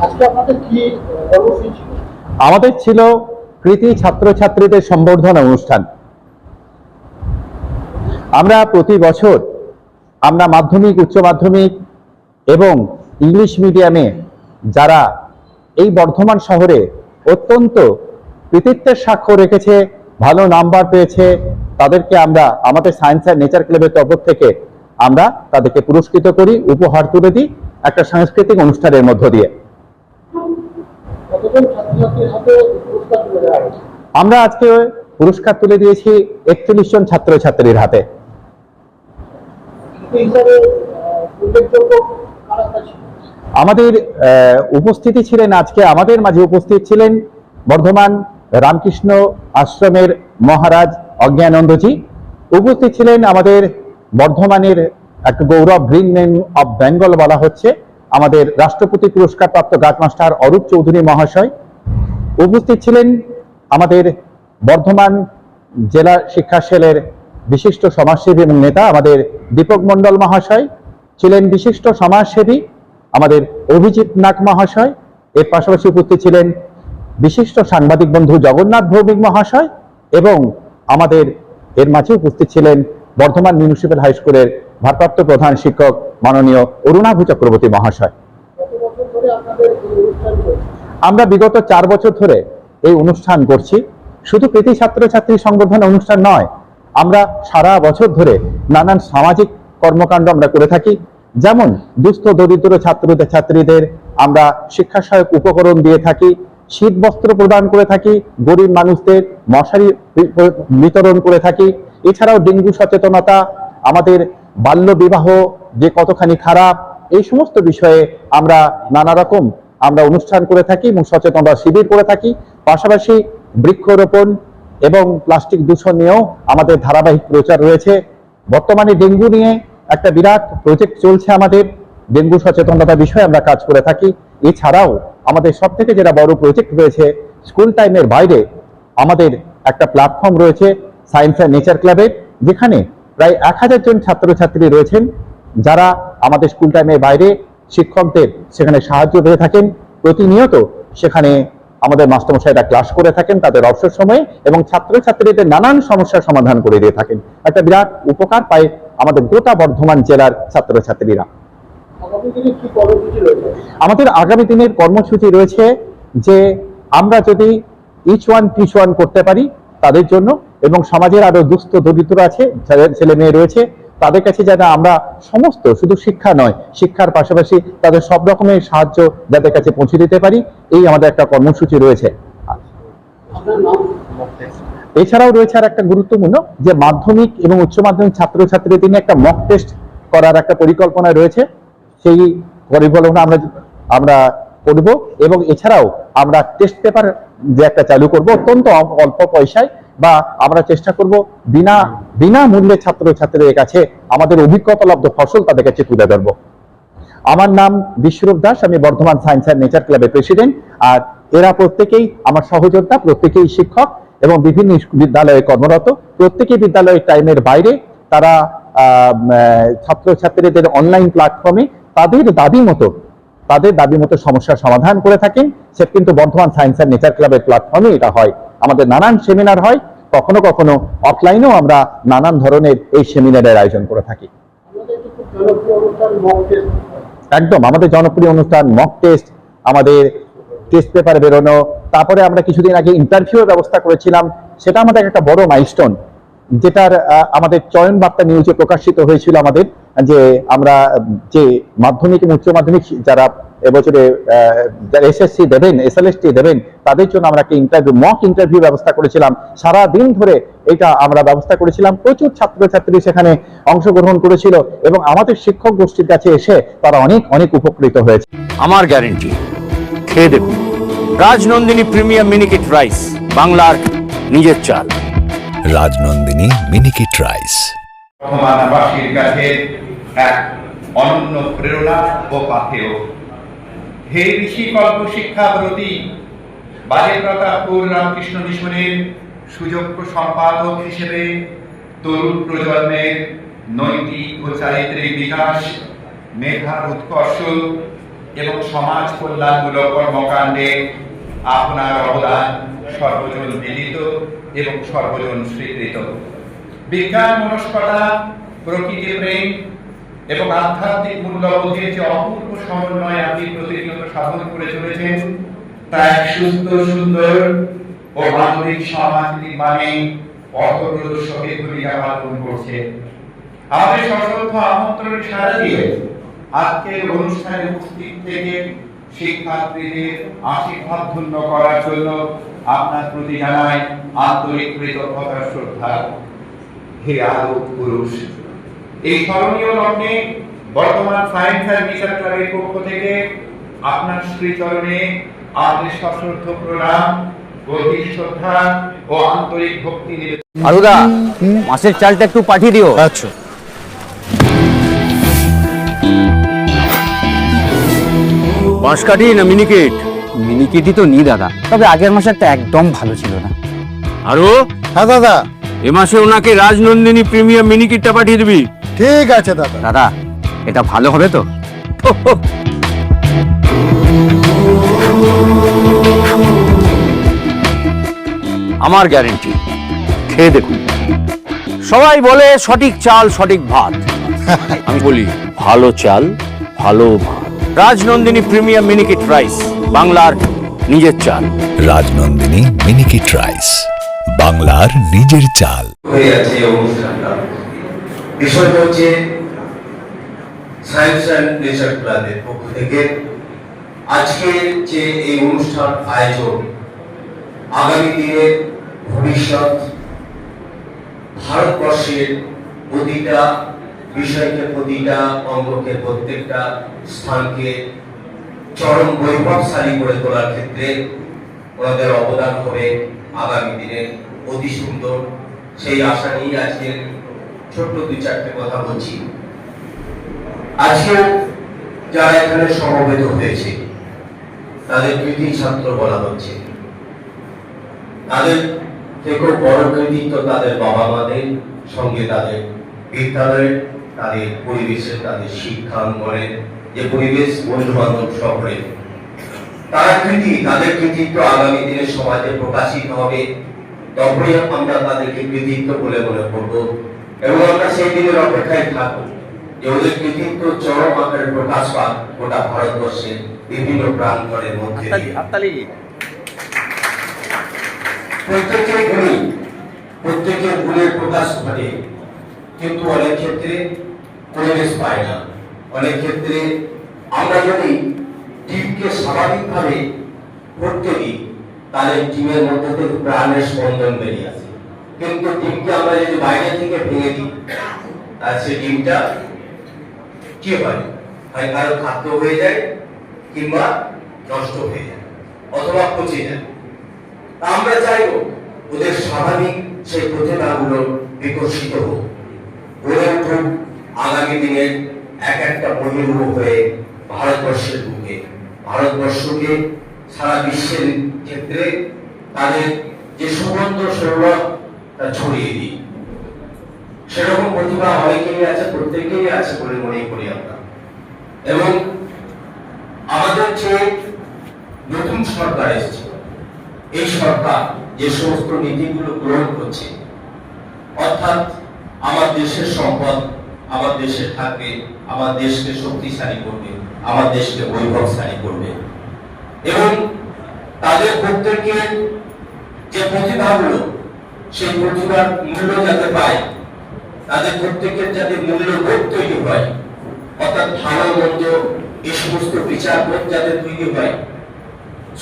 আজকে আপনাদের কি কর্মসূচি ছিল? আমাদের ছিল কৃতি ছাত্রছাত্রীদের সম্বর্ধনা অনুষ্ঠান। আমরা প্রতি বছর আমরা মাধ্যমিক, উচ্চ মাধ্যমিক এবং ইংলিশ মিডিয়ামে যারা এই বর্ধমান শহরে অত্যন্ত কৃতিত্বের স্বাক্ষর রেখেছে, ভালো নাম্বার পেয়েছে, তাদেরকে আমরা আমাদের সায়েন্স অ্যান্ড নেচার ক্লাবের তরফ থেকে আমরা তাদেরকে পুরস্কৃত করি, উপহার তুলে দিই একটা সাংস্কৃতিক অনুষ্ঠানের মধ্য দিয়ে। কতজন ছাত্রছাত্রীর হাতে পুরস্কার তুলে দেওয়া হয়েছে? আমরা আজকে পুরস্কার তুলে দিয়েছি 41 জন ছাত্রছাত্রীর হাতে। এই হিসাবে উল্লেখযোগ্য কারা কারা ছিল? আমাদের উপস্থিতি ছিলেন, আজকে আমাদের মাঝে উপস্থিত ছিলেন বর্ধমান রামকৃষ্ণ আশ্রমের মহারাজ অজ্ঞানন্দজি। উপস্থিত ছিলেন আমাদের বর্ধমানের এক গৌরব, গ্রিন নেম অফ বেঙ্গল বলা হচ্ছে, আমাদের রাষ্ট্রপতি পুরস্কার প্রাপ্ত গার্ডমাস্টার অরূপ চৌধুরী মহাশয়। উপস্থিত ছিলেন আমাদের বর্ধমান জেলা শিক্ষা সেলের বিশিষ্ট সমাজসেবী এবং নেতা আমাদের দীপক মণ্ডল মহাশয়, ছিলেন বিশিষ্ট সমাজসেবী আমাদের অভিজিৎ নাগ মহাশয়। এর পাশাপাশি উপস্থিত ছিলেন বিশিষ্ট সাংবাদিক বন্ধু জগন্নাথ ভৌমিক মহাশয় এবং আমাদের এর মাঝে উপস্থিত ছিলেন বর্ধমান মিউনিসিপ্যাল হাই স্কুলের ভারপ্রাপ্ত প্রধান শিক্ষক মাননীয় অরুণাভ চক্রবর্তী মহাশয়। কত বছর ধরে আপনাদের এই অনুষ্ঠান চলছে? আমরা বিগত 4 বছর ধরে এই অনুষ্ঠান করছি। শুধু কৃতি ছাত্রছাত্রী সংবর্ধনা অনুষ্ঠান নয়, আমরা সারা বছর ধরে নানান সামাজিক কর্মকাণ্ড আমরা করে থাকি। যেমন দুস্থ দরিদ্র ছাত্রীদের আমরা শিক্ষা সহায়ক উপকরণ দিয়ে থাকি, শীত বস্ত্র প্রদান করে থাকি, গরিব মানুষদের মশারি বিতরণ করে থাকি। এছাড়াও ডেঙ্গু সচেতনতা, আমাদের বাল্য বিবাহ যে কতখানি খারাপ, এই সমস্ত বিষয়ে আমরা নানা রকম আমরা অনুষ্ঠান করে থাকি এবং সচেতনতা শিবির করে থাকি। পাশাপাশি বৃক্ষরোপণ এবং প্লাস্টিক দূষণ নিয়েও আমাদের ধারাবাহিক প্রচার রয়েছে। বর্তমানে ডেঙ্গু নিয়ে একটা বিরাট প্রজেক্ট চলছে আমাদের, ডেঙ্গু সচেতনতা বিষয়ে আমরা কাজ করে থাকি। এছাড়াও আমাদের সব থেকে যেটা বড় প্রজেক্ট রয়েছে, স্কুল টাইমের বাইরে আমাদের একটা প্ল্যাটফর্ম রয়েছে সায়েন্স অ্যান্ড নেচার ক্লাবের, যেখানে প্রায় 1000 জন ছাত্রছাত্রী রয়েছেন যারা আমাদের স্কুল টাইমের বাইরে শিক্ষকদের সেখানে সাহায্য পেয়ে থাকেন। প্রতিনিয়ত সেখানে আমাদের মাস্টারমশাইরা ক্লাস করে থাকেন তাদের অবসর সময়ে এবং ছাত্রছাত্রীদের নানান সমস্যার সমাধান করে দিয়ে থাকেন। একটা বিরাট উপকার পায় আমাদের গোটা বর্ধমান জেলার ছাত্রছাত্রীরা। আগামী দিনে কি কর্মসূচি রয়েছে? আমাদের আগামী দিনের কর্মসূচি রয়েছে যে আমরা যদি ইচ ওয়ান টিচ ওয়ান করতে পারি তাদের জন্য, এবং সমাজের আরো দুস্থ দরিদ্র আছে, ছেলে মেয়ে রয়েছে, তাদের কাছে যাতে আমরা সমস্ত, শুধু শিক্ষা নয়, শিক্ষার পাশাপাশি তাদের সব রকমের সাহায্য যাদের কাছে পৌঁছে দিতে পারি, এই আমাদের একটা কর্মসূচি রয়েছে। আপনার নাম? এছাড়াও রয়েছে আর একটা গুরুত্বপূর্ণ, যে মাধ্যমিক এবং উচ্চ মাধ্যমিক ছাত্রছাত্রীদের নিয়ে একটা মক টেস্ট করার একটা পরিকল্পনা রয়েছে। সেই পরিকল্পনা আমরা করব এবং এছাড়াও আমরা টেস্ট পেপার যে একটা চালু করব অত্যন্ত অল্প পয়সায়, বা আমরা চেষ্টা করব বিনামূল্যে ছাত্রছাত্রীদের কাছে আমাদের অভিজ্ঞতালব্ধ ফসল তাদের কাছে তুলে ধরব। আমার নাম বিশ্বরূপ দাস, আমি বর্ধমান সায়েন্স অ্যান্ড নেচার ক্লাবের প্রেসিডেন্ট। আর এরা প্রত্যেকেই আমার সহযোদ্ধা, প্রত্যেকেই শিক্ষক এবং বিভিন্ন বিদ্যালয়ে কর্মরত। প্রত্যেকেই বিদ্যালয়ের টাইমের বাইরে তারা ছাত্রছাত্রীদের অনলাইন প্ল্যাটফর্মে তাদের দাবি মতো সমস্যার সমাধান করে থাকেন। সেটা কিন্তু বর্ধমান সায়েন্স অ্যান্ড নেচার ক্লাবের প্ল্যাটফর্মে এটা হয়। আমাদের নানান সেমিনার হয়, কখনো কখনো অফলাইনেও আমরা নানান ধরনের এই সেমিনারের আয়োজন করে থাকি। একদম আমাদের জনপ্রিয় অনুষ্ঠান মক টেস্ট, আমাদের টেস্ট পেপার বেরোনো, তারপরে আমরা কিছুদিন আগে ইন্টারভিউর ব্যবস্থা করেছিলাম। সেটা আমাদের একটা বড় মাইলস্টোন, যেটার আমাদের চয়ন বার্তা নিউজে প্রকাশিত হয়েছিল আমাদের, যে আমরা যে মাধ্যমিক এবং উচ্চ মাধ্যমিক যারা এবছরে যারা এসএসসি দেবেন, এসএলএসটি দেবেন, তাদের জন্য আমরা একটা মক ইন্টারভিউ ব্যবস্থা করেছিলাম। সারা দিন ধরে এটা আমরা ব্যবস্থা করেছিলাম। প্রচুর ছাত্রছাত্রী সেখানে অংশগ্রহণ করেছিল এবং আমাদের শিক্ষক গোষ্ঠীর কাছে এসে তারা অনেক উপকৃত হয়েছে। আমার গ্যারেন্টি, খেয়ে দেখুন রাজনন্দিনী প্রিমিয়াম মিনিকেট রাইস, বাংলার নিজের চাল। রাজনন্দিনী মিনিকেট রাইস বর্ধমানবাসীর কাছে এক অনন্য প্রেরণা ও পাথেয়। হে ঋষিকল্প শিক্ষাব্রতী বাজেপ্রতাপপুর রামকৃষ্ণ মিশনের সুযোগ্য সম্পাদক হিসেবে তরুণ প্রজন্মের নৈতিক ও চারিত্রিক বিকাশ, মেধার উৎকর্ষ এবং সমাজ কল্যাণমূলক কর্মকাণ্ডে আপনার অবদান সর্বজন বিদিত এবং সর্বজন স্বীকৃত। বিজ্ঞান মনস্কতা, প্রকৃতি প্রেম এবং আধ্যাত্মিক মূল্যবোধের যে অপূর্ব সমন্বয় আপনি প্রতিনিয়ত সাধন করে চলেছেন, তা এক সুস্থ, সুন্দর ও মানবিক সমাজ নির্মাণে পথপ্রদর্শকের ভূমিকা পালন করছে। আমাদের সশ্রদ্ধ আমন্ত্রণে সাড়া দিয়ে আজকের অনুষ্ঠানে উপস্থিত থেকে শিক্ষার্থীদের আশীর্বাদ ধন্য করার জন্য আপনার প্রতি জানাই আন্তরিক কৃতজ্ঞতা, শ্রদ্ধা। হে আলোক পুরুষ, এই স্মরণীয় লগ্নে বর্তমান সায়েন্স অ্যান্ড রিসার্চ ক্লাবের পক্ষ থেকে আপনার শ্রীচরণে আমাদের সশ্রদ্ধ প্রণাম, গভীর শ্রদ্ধা ও আন্তরিক ভক্তি নিবেদন। আরুদা, মাছের চালটা একটু পাঠিয়ে দিও। আচ্ছা। বাঁশকাঠি না মিনিকেট? মিনিকেটই তো নি দাদা, তবে আগের মাসেরটা একদম ভালো ছিল না। আরো হ্যাঁ দাদা, এ মাসে ওনাকে রাজনন্দিনী প্রিমিয়াম মিনিকেটটা পাঠিয়ে দিবি। ঠিক আছে দাদা। দাদা, এটা ভালো হবে তো? আমার গ্যারেন্টি, খেয়ে দেখুন। সবাই বলে সঠিক চাল সঠিক ভাত, আমি বলি ভালো চাল ভালো ভাত। রাজনন্দিনী প্রিমিয়াম মিনিকেট রাইস, বাংলার নিজের চাল। রাজনন্দিনী মিনিকেট রাইস, বাংলার নিজের চাল। হয়ে যাচ্ছে এই অনুষ্ঠানটা। বিষয়টা হচ্ছে সায়েন্স অ্যান্ড নেচার ক্লাবের পক্ষ থেকে আজকের যে এই অনুষ্ঠান আয়োজন, আগামী দিনের ভবিষ্যৎ ভারতবর্ষের প্রতিটা বিষয়কে, প্রতিটা অঙ্গকে, প্রত্যেকটা স্থানকে চরম বৈভবশালী করে তোলার ক্ষেত্রে ওনাদের অবদান হবে আগামী দিনের অতি সুন্দর। সেই আশা নিয়ে আজকের ছোট্ট দুই চারটে কথা বলছি। আজকে যারা এখানে সমবেত হয়েছে তাদের কৃতি ছাত্র বলা হচ্ছে। তাদের থেকেও বড় কৃতিত্ব তাদের বাবা মাদের সঙ্গে, তাদের বিদ্যালয়ের, তাদের পরিবেশের, তাদের শিক্ষাঙ্গনের যে পরিবেশ, বন্ধু বান্ধব শহরে তাদের কৃতিত্ব আগামী দিনে সমাজে প্রকাশিত হবে। তখনই আমরা তাদেরকে কৃতিত্ব বলে মনে করবো এবং আমরা সেই দিনের অপেক্ষায় থাকবো যে ওদের কৃতিত্ব চরম আকারে প্রকাশ পাক গোটা ভারতবর্ষের বিভিন্ন প্রান্তরের মধ্যে দিয়ে। প্রত্যেকের গুণের প্রকাশ ঘটে, কিন্তু অনেক ক্ষেত্রে পরিবেশ পায় না। অনেক ক্ষেত্রে আমরা যদি টিমকে স্বাভাবিকভাবে করতে দিই, তাহলে টিমের মধ্যে থেকে প্রাণের স্পন্দন বেরিয়ে আসে। কিন্তু টিমকে আমরা যদি বাইরে থেকে ভেঙে দিই, তাহলে সেই টিমটা কি হয়? হয় কারো খাদ্য হয়ে যায়, কিংবা নষ্ট হয়ে যায়, অথবা পচে যায়। আমরা চাইবো ওদের স্বাভাবিক সেই প্রতিভাগুলো বিকশিত হোক, গড়ে উঠুক আগামী দিনের এক একটা বহির্মুখ হয়ে ভারতবর্ষের বুকে, ভারতবর্ষকে সারা বিশ্বের ক্ষেত্রে তাদের যে সুগন্ধ সৌরভ তা ছড়িয়ে দিই। সেরকম প্রতিভা অনেকেরই আছে, প্রত্যেকেরই আছে বলে মনে করি আমরা। এবং আমাদের যে নতুন সরকার এসেছে, এই সরকার যে সমস্ত নীতিগুলো গ্রহণ করছে, অর্থাৎ আমার দেশের সম্পদ আমার দেশে থাকবে, আমার দেশকে শক্তিশালী করবে, আমার দেশকে বৈভবশালী করবে, এবং তাদের প্রত্যেকের যে প্রতিভাগুলো, সেই প্রতিভার মূল্য যাতে পায়, তাদের প্রত্যেকের যাতে মূল্যবোধ তৈরি হয়, অর্থাৎ ভালো মন্দ এই সমস্ত বিচারবোধ যাতে তৈরি হয়।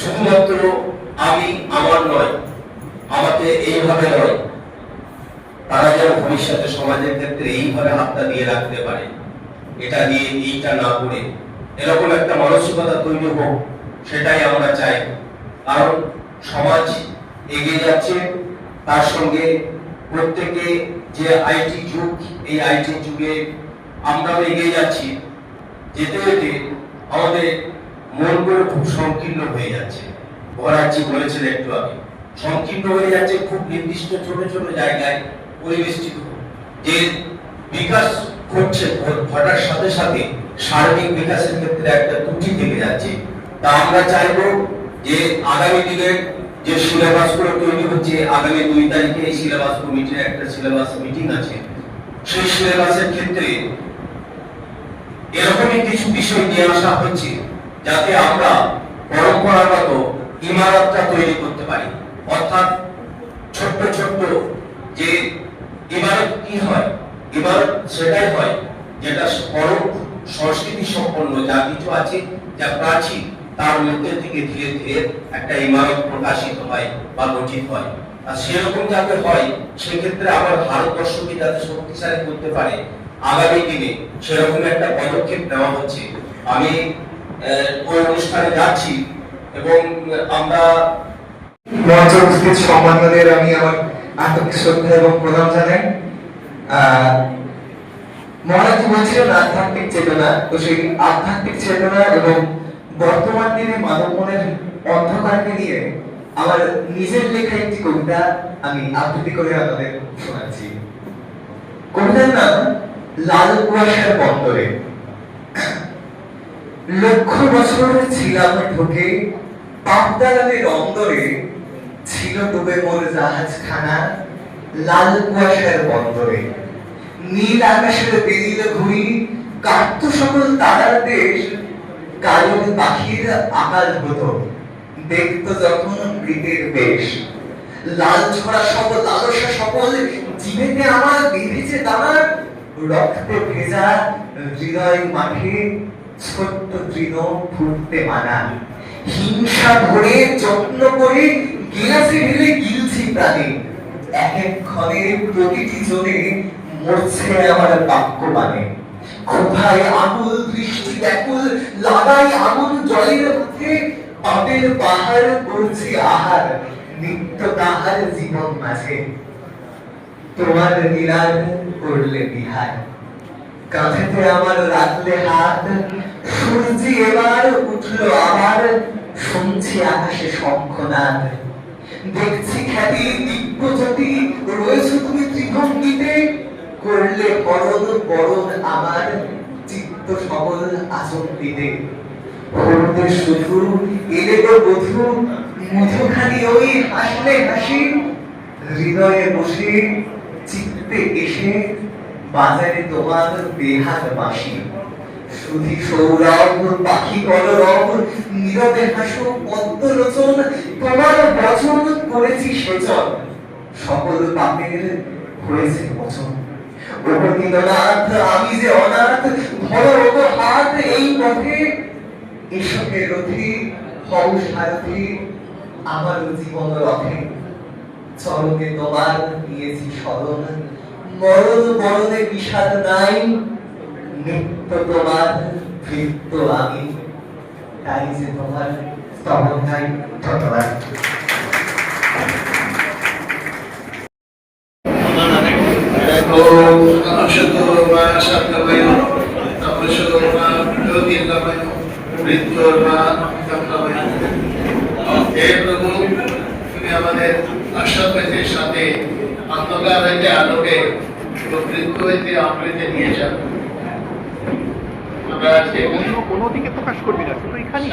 শুধুমাত্র আমি আমার নয়, আমাকে এইভাবে নয়, তারা যেন ভবিষ্যতে সমাজের ক্ষেত্রে এইভাবে হাতটা দিয়ে রাখতে পারে, এটা দিয়ে এইটা না করে এরকম একটা মানসিকতা তৈরি হোক, সেটাই আমরা চাই। কারণ সমাজ এগিয়ে যাচ্ছে, তার সঙ্গে প্রত্যেকে যে আইটি যুগ, এই আইটি যুগে আমরাও এগিয়ে যাচ্ছি। যেতে যেতে আমাদের মনগুলো খুব সংকীর্ণ হয়ে যাচ্ছে। মহারাজজি বলেছেন একটু আগে, সংকীর্ণ হয়ে যাচ্ছে খুব নির্দিষ্ট ছোট ছোট জায়গায় পরিবেষ্টিত। যে বিকাশ ঘটছে, ঘটার সাথে সাথে সার্বিক বিকাশের ক্ষেত্রে একটা ত্রুটি থেকে যাচ্ছে। তা আমরা চাইবো যে আগামী দিনে যে সিলেবাস গুলো তৈরি হচ্ছে, আগামী 2 তারিখে এই সিলেবাস কমিটির একটা সিলেবাস মিটিং আছে, সেই সিলেবাসের ক্ষেত্রে এরকমই কিছু বিষয় নিয়ে আসা হচ্ছে যাতে আমরা পরম্পরাগত ইমারতটা তৈরি করতে পারি। অর্থাৎ ছোট্ট ছোট্ট যে ইমারত কি হয়, ইমারত সেটাই হয় যেটা পরম সংস্কৃতি সম্পন্ন যা কিছু আছে, যা প্রাচীন, তার মধ্যে থেকে ধীরে ধীরে একটা ইমারত প্রকাশিত হয় বা গঠিত হয়। আর সেরকম যাতে হয়, সেক্ষেত্রে আমার ভারতবর্ষকে যাতে শক্তিশালী করতে পারে আগামী দিনে, সেরকম একটা পদক্ষেপ নেওয়া হচ্ছে। আমি ওই অনুষ্ঠানে যাচ্ছি এবং আমরা মঞ্চে উপস্থিত সম্মানীয়দের আমি আমার আন্তরিক শ্রদ্ধা এবং প্রণাম জানাই। মহারাজ বলছিলেন আধ্যাত্মিক চেতনা, তো সেই আধ্যাত্মিক চেতনা এবং বর্তমান দিনে মানব মনের অন্ধকারকে নিয়ে আমার নিজের লেখা একটি কবিতা আমি আবৃত্তি করে আপনাদের শোনাচ্ছি। কবিতার নাম লাল কুয়াশার বন্দরে। লক্ষ বছর ছিলাম ঢোকে পাবদালাদের অন্দরে, ছিল ডুবে মোর জাহাজখানা লাল কুয়াশার বন্দরে। নীল আকাশের বেরিল ঘুড়ি, কাটতো সকল তারার দেশ, কারণ পাখির আকাল হতো দেখতো যখন মৃতের বেশ। লাল ছড়া সকল লালসা সকল জীবেতে আমার বেঁধেছে দানা, রক্তে ভেজা হৃদয় মাঠে ছোট্ট তৃণ ফুটতে মানা। হিংসা ভরে যত্ন করে গিলাসে ঢেলে গিলছি প্রাণে, এক এক ক্ষণে প্রতিটি জনে মরছে আমার বাক্য মানে। ক্ষুধায় আকুল দৃষ্টি ব্যাকুল লাগাই আগুন জলের মধ্যে, পাপের পাহাড় করছি আহার নিত্য তাহার জীবন মাঝে। তোমার লীলার করলে বিহার, কাঁধেতে আমার রাখলে হাত, সূর্যি এবার উঠলো আবার, শুনছি আকাশে শঙ্খনাদ। দেখছি খ্যাতি দিব্য জ্যোতি, রয়েছে তুমি ত্রিভঙ্গিতে, করলে বরণ বরণ আমার চিত্ত সকল আচম্বিতে। হরুদে শুধু এলে গো বধূ, মধুখানি ওই হাসলে হাসি, হৃদয়ে বসে চিত্তে এসে বাজারে তোমার বেহাত বাঁশি। সুধি সৌরভ পাখি কলরব, নীরবে হাসো পদ্ম লোচন, তোমার বচন করেছি সেচন, সকল পাপের হয়েছে বচন। ওগো দীননাথ আমি যে অনাথ, ধরো ওগো হাত এই পথে, এসো হে রথি হও সারথি আমার জীবন রথে। চরণে তোমার দিয়েছি শরণ, মরণ মরণে বিষাদ নাই, নিত্য তোমার ভৃত্য আমি, তাই যে তোমার স্তবন নাই। ধন্যবাদ। আমাদের আশা পেতে সাথে অন্ধকার হইতে আলোকে, মৃত্যু হইতে অমৃতে নিয়ে যান। আমরা আজকে কোনো দিকে প্রকাশ করবি না, শুধু এখানে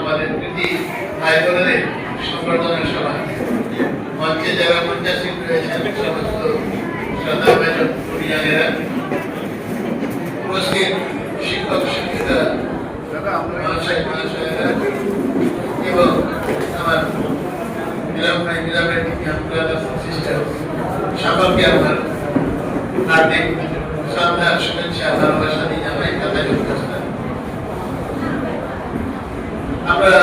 আমাদের প্রীতি ভাই বোনেদের সংবর্ধনা সভা, মঞ্চে যারা মঞ্চাসীন রয়েছেন সমস্ত শ্রদ্ধাভাজন পরিজনেরা, উপস্থিত শিক্ষক শিক্ষিকা মহাশয় মহাশয়েরা এবং আমার নীলাম ভাই নীলামের সিস্টার, সকলকে আমার হার্দিক শ্রদ্ধা শুভেচ্ছা ভালোবাসা দিয়ে জানাই। আমরা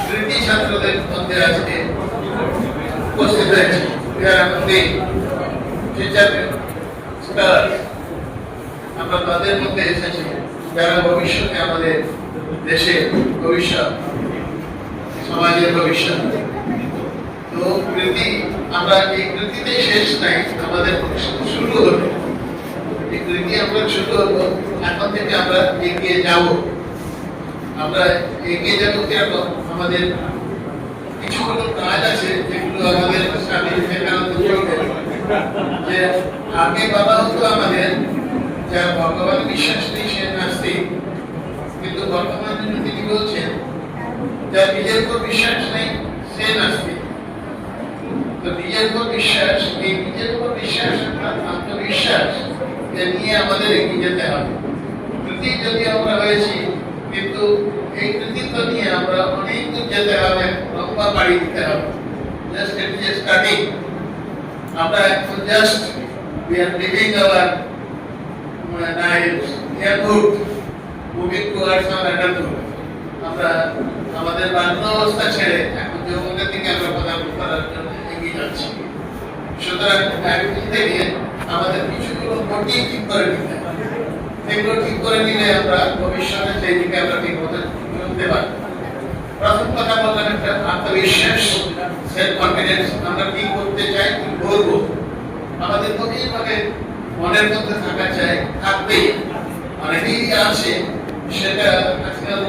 কৃতি ছাত্রদের মধ্যে আজকে উপস্থিত হয়েছি, যারা মধ্যে আমরা তাদের মধ্যে এসেছি যারা ভবিষ্যতে আমাদের দেশের ভবিষ্যৎ, সমাজের ভবিষ্যৎ। তো কৃতি, আমরা এই কৃতিতে শেষ নাই, আমাদের শুরু হলো এই কৃতি, আমরা শুরু হলো এখন থেকে আমরা এগিয়ে যাব। আমরা এগিয়ে যাবো কিরকম, আমাদের কিছু কোনো কাজ আছে যেগুলো আমাদের স্বামী বিবেকানন্দ যে আগে বলা হতো আমাদের যার ভগবান বিশ্বাস নেই সে নাস্তিক, কিন্তু বর্তমানে তিনি বলছেন যার নিজের উপর বিশ্বাস নেই সে নাস্তিক। তো নিজের উপর বিশ্বাস, এই নিজের উপর বিশ্বাস অর্থাৎ আত্মবিশ্বাস নিয়ে আমাদের এগিয়ে যেতে হবে। কৃতি যদি আমরা হয়েছি, কিন্তু এই কৃতিত্ব নিয়ে আমরা অনেক দূর যেতে হবে, লম্বা পাড়ি দিতে হবে। Just it is starting. আমরা এখন just we are living our lives, we are good, moving towards our adulthood. আমরা আমাদের বাল্য অবস্থা ছেড়ে এখন যৌবনের দিকে আমরা পদার্পণ করার জন্য এগিয়ে যাচ্ছি। সুতরাং এখন থেকে আমাদের কিছুগুলো মোটিভ ঠিক করে নিতে হবে। এগুলো ঠিক করে নিলে আমরা ভবিষ্যতে সেই দিকে আমরা ঠিক মতো চলতে পারবো। প্রথম কথা বললাম একটা আত্মবিশ্বাস, সেলফ কনফিডেন্স। আমরা কি করতে চাই, কি করবো, আমাদের গভীরভাবে মনের মধ্যে থাকা চাই, থাকবেই। অনেকেই আছে, সেটা আজকাল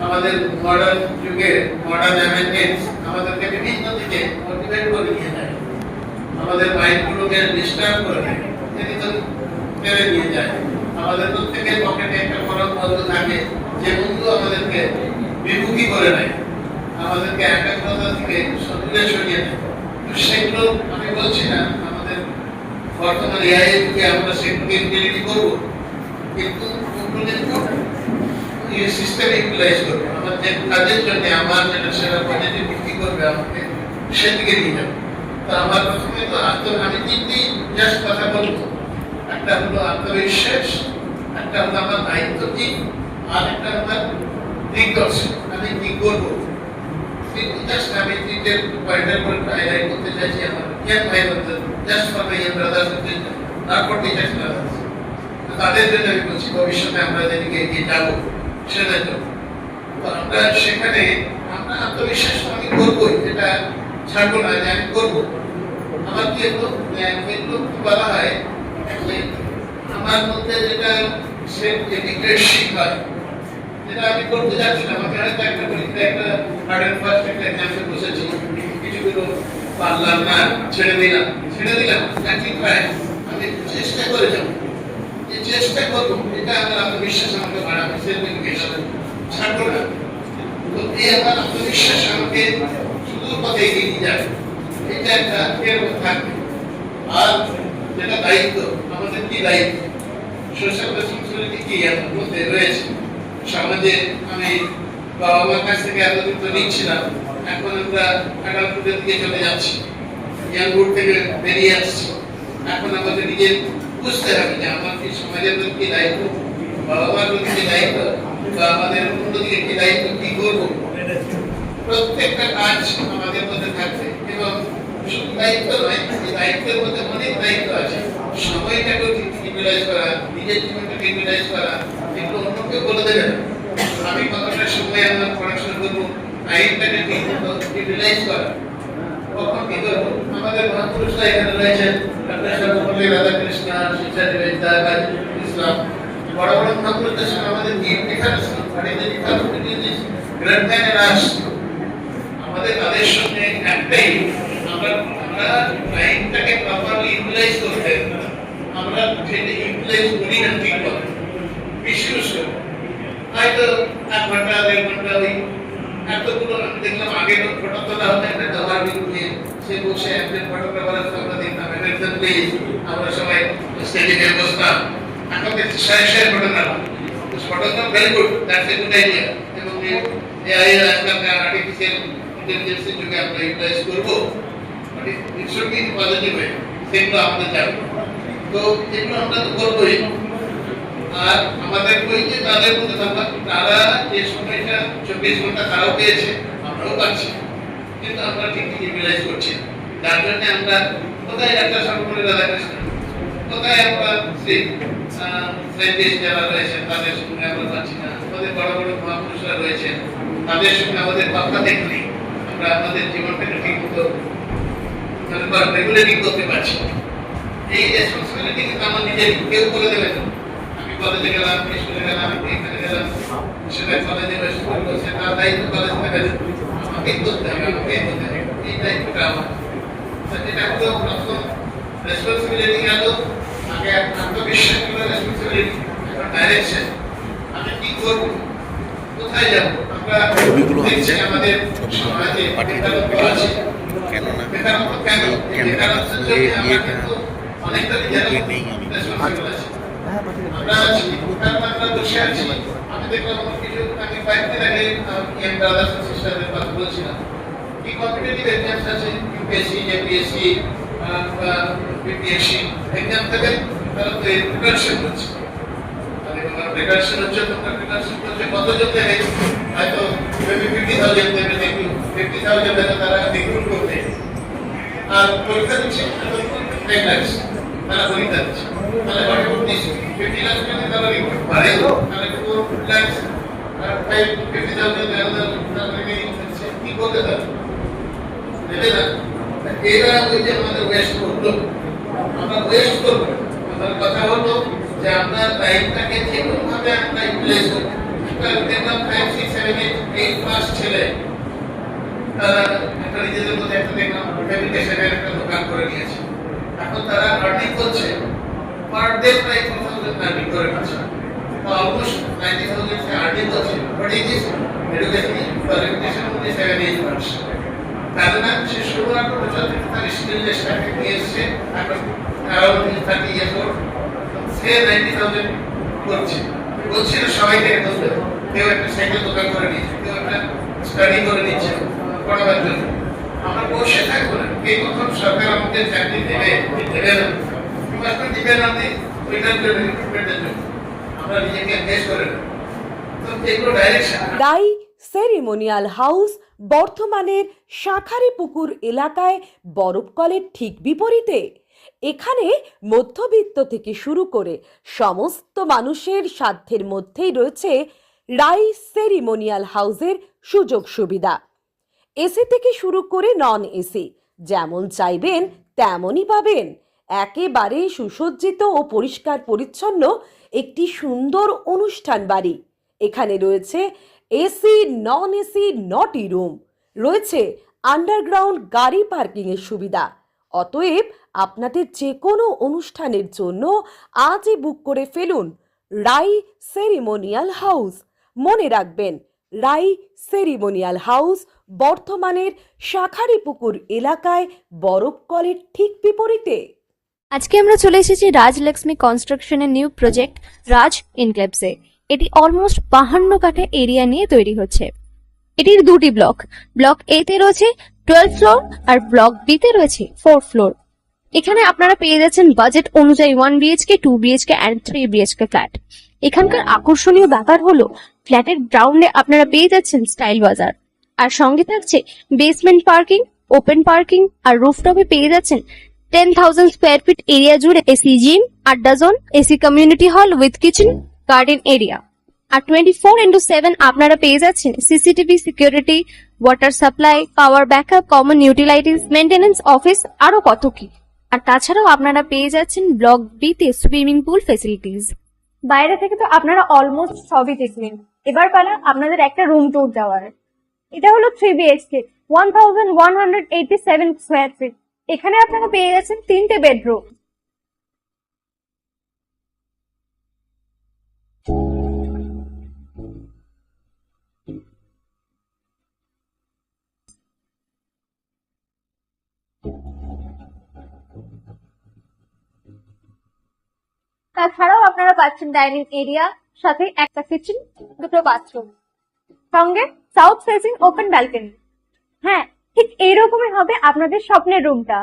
আমাদের মডার্ন যুগে মডার্ন অ্যামেন্ডমেন্টস আমাদেরকে বিভিন্ন দিকে মোটিভেট করে নিয়ে যায়, আমাদের মাইন্ডগুলোকে ডিস্টার্ব করে দেয়, কেড়ে নিয়ে যায়। আমাদের প্রত্যেকের পকেটে একটা পরম বন্ধু থাকে, যে বন্ধু আমাদেরকে বিমুখী করে নেয়, আমাদেরকে একাগ্রতা থেকে দূরে সরিয়ে দেয়। তো সেগুলো আমি বলছি না আমাদের বর্তমান এআই যুগে আমরা সেগুলোকে ইন্টিগ্রেট করবো, কিন্তু সিস্টেম ইউটিলাইজ করবো। আমার যে কাজের জন্য আমার যেটা সেটা পজিটিভ কি করবে আমাকে সেদিকে নিয়ে যাবে। তো আমার প্রথমে তো আমি তিনটি জাস্ট কথা বলবো। একটা হলো আত্মবিশ্বাস, একটা হলো আমার দায়িত্ব কি, আর একটা আমার দিগদর্শন, আমি কি করবো। জাস্ট আমি তিনটের পয়েন্টের উপর হাইলাইট করতে চাইছি। আমার ইয়াং ভাই বন্ধুদের, just for my young brothers and sisters, not for teachers brothers. তাদের জন্য আমি বলছি, ভবিষ্যতে আমরা যেদিকে এগিয়ে যাবো সেটার জন্য। তো আমরা সেখানে আমরা আত্মবিশ্বাস আমি করবোই, এটা ছাড়বো না যে আমি করবো। আমার কি এগুলো বলা হয়, আমার মধ্যে যেটা সেলফ এডুকেশন হয়, যেটা আমি করতে যাচ্ছিলাম। আমি হয়তো একটা পরীক্ষায় একটা হার্ড অ্যান্ড ফার্স্ট একটা এক্সামে বসেছি, কিছুগুলো পারলাম না, ছেড়ে দিলাম। একই প্রায় আমি চেষ্টা করে যাবো, যে চেষ্টা করবো, এটা আমার আত্মবিশ্বাস আমাকে বাড়াবে, সেলফ এডুকেশন ছাড়বো না। তো এই আমার আত্মবিশ্বাস আমাকে সুদূর পথে এগিয়ে নিয়ে যাবে, এটা একটা এরকম থাকবে। আর যেটা দায়িত্ব, আমাদের কি দায়িত্ব, সোশ্যাল রেসপন্সিবিলিটি কি আমার মধ্যে রয়েছে সমাজে। আমি বাবা মার কাছ থেকে এতদিন তো নিচ্ছিলাম, এখন আমরা অ্যাডাল্টহুডের দিকে চলে যাচ্ছি, ইয়াংহুড থেকে বেরিয়ে আসছি। এখন আমাদের নিজের বুঝতে হবে যে আমার কি সমাজের প্রতি কি দায়িত্ব, বাবা মার প্রতি কি দায়িত্ব, বা আমাদের অন্যদিকে কি দায়িত্ব, কি করবো। প্রত্যেকটা কাজ আমাদের মধ্যে থাকবে, এবং শুধু দায়িত্ব নয়, এই দায়িত্বের মধ্যে অনেক দায়িত্ব আছে। সময়টাকে ইউটিলাইজ করা, নিজের জীবনটাকে ইউটিলাইজ করা, এগুলো অন্যকে বলে দেবে না। আমি কতটা সময় আমার পড়াশোনা করবো, টাইমটাকে ঠিক মতো ইউটিলাইজ করা, কখন কি করবো। আমাদের মহাপুরুষরা এখানে রয়েছেন, ডক্টর সর্বপল্লী রাধাকৃষ্ণ, শিক্ষার্থী কাজী ইসলাম, বড় বড় মহাপুরুষদের সঙ্গে আমাদের কি এখানে গ্রন্থায়নের আসছে। আমাদের তাদের সঙ্গে একটাই, আমরা টাইমটাকে প্রপারলি ইউটিলাইজ করতে, আমরা সেটা ইউটিলাইজ করি না ঠিক মতো। বিশেষ করে হয়তো 1 ঘন্টা 1.5 ঘন্টা ওই এতগুলো আমি দেখলাম। আগে তো ফটো তোলা হতো একটা কভার দিয়ে, সে বসে একজন ফটোগ্রাফার আমরা দেখতাম, একজন প্লিজ, আমরা সবাই স্টেজে বসতাম। এখন দেখছি 100 photographer. Photograph very good, that's a good idea. এবং এআই আজকালকার আর্টিফিশিয়াল ইন্টেলিজেন্সের যুগে আমরা ইউটিলাইজ করবো, it should be positive way, সেগুলো আমাদের জানবো। তো এগুলো আমরা তো করবোই। আর আমাদের ওই যে তাদের মধ্যে থাকবা, তারা যে সময়টা 24 ঘন্টা তারাও পেয়েছে, আমরাও পাচ্ছি, কিন্তু আমরা ঠিক ইউটিলাইজ করছি না। যার জন্য আমরা কোথায় একটা সর্বপল্লী রাধাকৃষ্ণ, কোথায় আমরা সেই সায়েন্টিস্ট যারা রয়েছেন তাদের সঙ্গে আমরা পাচ্ছি না। আমাদের বড় বড় মহাপুরুষরা রয়েছেন, তাদের সঙ্গে আমাদের কথা দেখলি আমরা আমাদের জীবনটাকে ঠিক মতো রেগুলেটিং করতে পারছি। এই রেসপন্সিবিলিটি কিন্তু আমার নিজের, কেউ করে দেবে না। আমি কলেজে গেলাম, স্কুলে গেলাম, এখানে গেলাম, সেটা কলেজে সেটা দায়িত্ব কলেজ থেকে আমাকেই করতে হবে, আমাকেই করতে হবে। এই দায়িত্বটা আমার, এটা হলো প্রথম রেসপন্সিবিলিটি গেল, আগে আত্মবিশ্বাস গেল, রেসপন্সিবিলিটি, ডাইরেকশন। আমি কি করব, কোথায় যাব? আমরা দেখছি আমাদের সমাজে বেকারত্ব আছে। বেকারত্ব কেন? বেকারত্বের জন্য আমরা কিন্তু অনেকটা রেসপন্সিবল আছে। আমরা আছি, কারণ আমরা বসে আছি। আমি দেখলাম কিছু, আমি কয়েকদিন আগে ইয়াং ব্রাদার্স এন্ড সিস্টারদের কথা বলছিলাম, কি কম্পিটিটিভ এক্সামস আছে, ইউপিএসসি, জেপিএসসি, বিপিএসসি এক্সাম থেকে তারা তো প্রিপারেশন করছে। প্রিপারেশন হচ্ছে, তোমরা প্রিপারেশন করছে কতজন দেবে? হয়তো 50,000 দেবে, দেখুন 50,000 দেবে তারা রিক্রুট করতে, আর পরীক্ষা দিচ্ছে 10 লাখ তারা পরীক্ষা দিচ্ছে। তাহলে ঘরে ভর্তি 50 লাখ যদি তারা রিক্রুট করে, তাহলে 4 লাখ আর 50,000 তারা রিমেইনিং হচ্ছে, কি করতে পারে? দেবে না। এরা ওই যে আমাদের ওয়েস্ট করলো, আমরা ওয়েস্ট করবো। আমার কথা হলো যে আমরা টাইমটাকে যে কোনোভাবে আমরা ইউটিলাইজ করবো। দেখলাম 5, 6, 7, 8 পাস ছেলে তারা একটা নিজেদের মধ্যে একটা দেখলাম ফেব্রিকেশনের একটা দোকান করে নিয়েছে। এখন তারা আর্নিং করছে পার ডে প্রায় 4,000 আর্নিং করে পাচ্ছে, অলমোস্ট 90,000 সে আর্নিং করছে। বাট এই যে এডুকেশন কোয়ালিফিকেশন মধ্যে 7, 8 পাস, কারণ সে 16-18 বছর থেকে তার স্কিলনেসটাকে নিয়ে এসছে। এখন around 30 years old, সে 90,000 করছে। বলছি না সবাইকে বলতে, কেউ একটা সাইকেল দোকান করে নিচ্ছে, কেউ একটা স্টাডি করে নিচ্ছে পড়াবার জন্য। আমরা বসে থাকবো না। কে কখন সরকার আমাদের চাকরি দেবে, দেবে না, দিবে না, ওইটার জন্য রিক্রুটমেন্টের জন্য আমরা নিজেকে এনগেজ করে নেব। তো এগুলো ডাইরেকশন। রাই সেরিমোনিয়াল হাউস বর্ধমানের শাঁখারীপুকুর এলাকায় বরফকলের ঠিক বিপরীতে। এখানে মধ্যবিত্ত থেকে শুরু করে সমস্ত মানুষের সাধ্যের মধ্যেই রয়েছে রাই সেরিমোনিয়াল হাউসের সুযোগ সুবিধা। এসি থেকে শুরু করে নন এসি যেমন চাইবেন তেমনই পাবেন। একেবারে সুসজ্জিত ও পরিষ্কার পরিচ্ছন্ন একটি সুন্দর অনুষ্ঠান বাড়ি। এখানে রয়েছে এসি, নন এসি, নটি রুম, রয়েছে আন্ডারগ্রাউন্ড গাড়ি পার্কিংয়ের সুবিধা। অতএব আপনাদের যে কোনো অনুষ্ঠানের জন্য আজই বুক করে ফেলুন রাই সেরিমোনিয়াল হাউস। মনে রাখবেন, রাই সেরিমোনিয়াল হাউস বর্ধমানের শাঁখারীপুকুর এলাকায় বরফকলের ঠিক বিপরীতে। আজকে আমরা চলে এসেছি রাজলক্ষ্মী কনস্ট্রাকশনের নিউ প্রজেক্ট রাজ ইনক্লেভসে। এটি অলমোস্ট 52 কাঠা এরিয়া নিয়ে তৈরি হচ্ছে। এটির দুটি ব্লক, ব্লক এ তে রয়েছে 12 ফ্লোর আর ব্লক বি তে রয়েছে 4 ফ্লোর। এখানে আপনারা পেয়ে যাচ্ছেন বাজেট অনুযায়ী 1 BHK, 2 BHK and 3 BHK flat. এখানকার আকর্ষণীয় ব্যাপার হলো ফ্ল্যাটের গ্রাউন্ডে আপনারা পেয়ে যাচ্ছেন স্টাইল বাজার, আর সঙ্গে থাকছে বেসমেন্ট পার্কিং, ওপেন পার্কিং, আর রুফটপে পেয়ে যাচ্ছেন 10,000 স্কোয়ার ফিট এরিয়া জুড়ে এসি জিম, আড্ডা zone, AC community hall with kitchen, garden area. আর 24/7 আপনারা পেয়ে যাচ্ছেন CCTV security, water supply, power backup, common utilities, maintenance office, আরো কত কি। আর তাছাড়াও আপনারা পেয়ে যাচ্ছেন ব্লক বি তে সুইমিং পুল ফেসিলিটিস। বাইরে থেকে তো আপনারা অলমোস্ট সবই দেখলেন, এবার পালা আপনাদের একটা রুম ট্যুর দেওয়ার। এটা হলো 3 BHK, 1,187 স্কোয়ার ফিট। এখানে আপনারা পেয়ে যাচ্ছেন 3টে বেডরুম। তাছাড়াও আপনারা পাচ্ছেন ডাইনিং এরিয়া, সাথে একটা কিচেন, 2টো বাথরুম, সঙ্গে সাউথ ফেসিং ওপেন ব্যালকনি। হ্যাঁ, ঠিক এইরকমই হবে আপনাদের স্বপ্নের রুমটা।